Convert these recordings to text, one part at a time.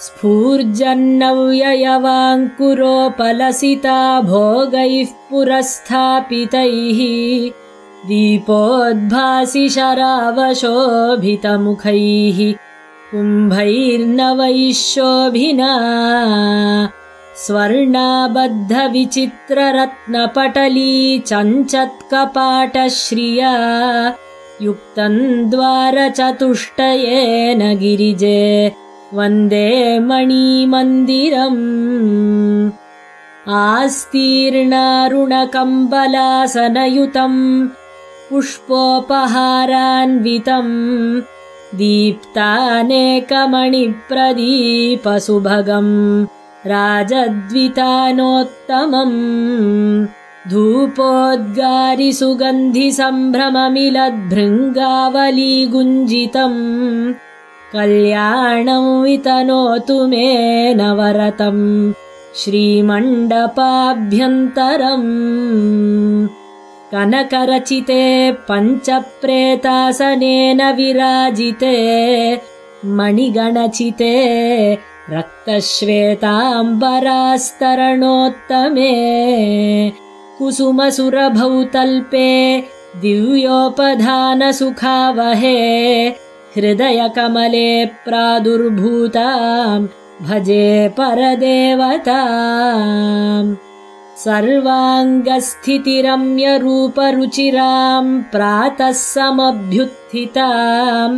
स्फूर्जन्नव्ययवाङ्कुरोपलसिता भोगैः पुरस्थापितैः दीपोद्भासि शरावशोभितमुखैः कुम्भैर्नवैः शोभिना स्वर्णाबद्धविचित्ररत्नपटली चञ्चत्कपाटश्रिया युक्तं द्वारचतुष्टयेन गिरिजे वन्दे मणिमन्दिरम् आस्तीर्णारुणकम्बलासनयुतम् पुष्पोपहारान्वितम् दीप्तानेकमणिप्रदीपसुभगम् राजद्वितानोत्तमम् धूपोद्गारिसुगन्धिसम्भ्रममिलद्भृङ्गावलीगुञ्जितम् कल्याणं वितनोतु मे नवरतम् श्रीमण्डपाभ्यन्तरम् कनकरचिते पञ्चप्रेतासनेन विराजिते मणिगणचिते रक्तश्वेताम्बरास्तरणोत्तमे कुसुमसुरभौतल्पे दिव्योपधानसुखावहे हृदयकमले प्रादुर्भूताम् भजे परदेवताम् सर्वाङ्गस्थितिरम्यरूपरुचिराम् प्रातः समभ्युत्थिताम्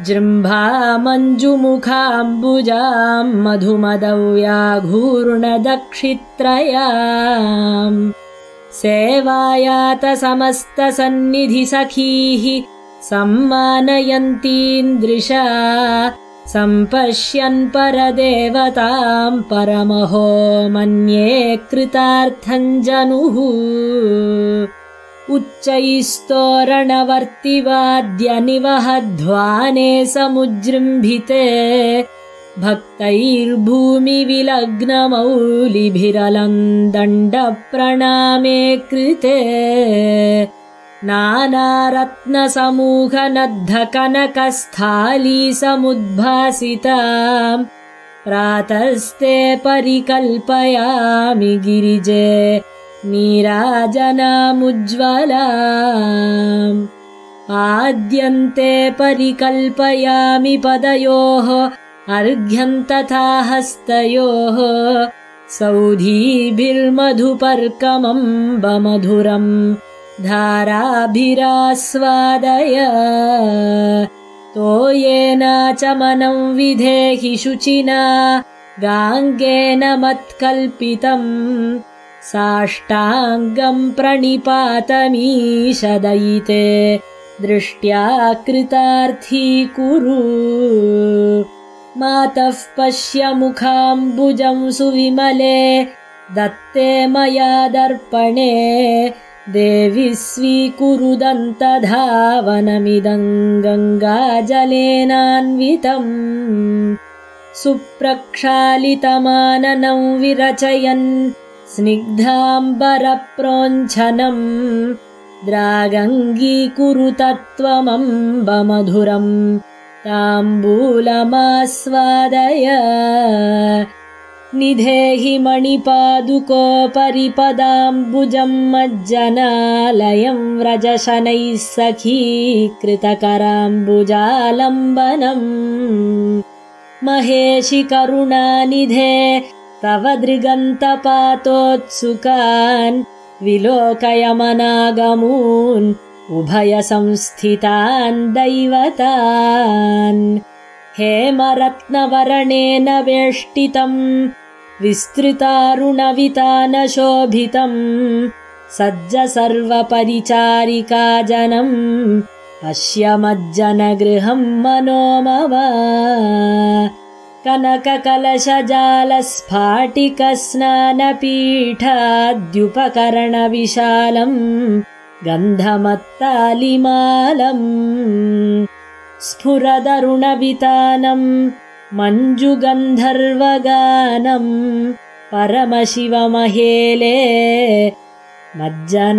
जृम्भामञ्जुमुखाम्बुजाम् मधुमदव्याघूर्णदक्षित्रयाम् सेवायातसमस्तसन्निधिसखीः सम्मानयन्तीन्द्रिशा सम्पश्यन् परदेवताम् परमहो मन्ये कृतार्थञ्जनुः उच्चैस्तोरणवर्तिवाद्यनिवहध्वाने समुजृम्भिते भक्तैर्भूमिविलग्नमौलिभिरलं दण्डप्रणामे कृते नानारत्नसमूहनद्धकनकस्थाली समुद्भासिताम् प्रातस्ते परिकल्पयामि गिरिजे नीराजनामुज्ज्वलाम् आद्यन्ते परिकल्पयामि पदयोः अर्घ्यं तथा हस्तयोः सौधीभिर्मधुपर्कमम्बमधुरम् धाराभिरास्वादय तोयेनाचमनं विधेहि शुचिना गाङ्गेन मत्कल्पितम् साष्टाङ्गं प्रणिपातमीशदयिते दृष्ट्या कृतार्थी कुरु मातः पश्य मुखाम्बुजं सुविमले दत्ते मया दर्पणे देवि स्वीकुरु दन्तधावनमिदं गङ्गाजलेनान्वितम् सुप्रक्षालितमाननं विरचयन् स्निग्धाम्बरप्रोञ्छनम् द्रागङ्गीकुरु तत्त्वमम्बमधुरम् ताम्बूलमास्वादय निधेहि मणिपादुकोपरि पदाम्बुजं मज्जनालयं व्रजशनैः सखीकृतकराम्बुजालम्बनम् महेशि करुणानिधे तव दृगन्तपातोत्सुकान् विलोकयमनागमून् उभयसंस्थितान् दैवतान् हेमरत्नवरणेन वेष्टितम् विस्तृतारुणवितानशोभितम् सज्ज सर्वपरिचारिकाजनम् पश्य मज्जनगृहम् मनोमव कनककलशजालस्फाटिकस्नानपीठाद्युपकरणविशालम् गन्धमत्तालिमालम् स्फुरदरुणवितानम् मञ्जुगन्धर्वगानम् परमशिवमहेले मज्जनागारमेहि।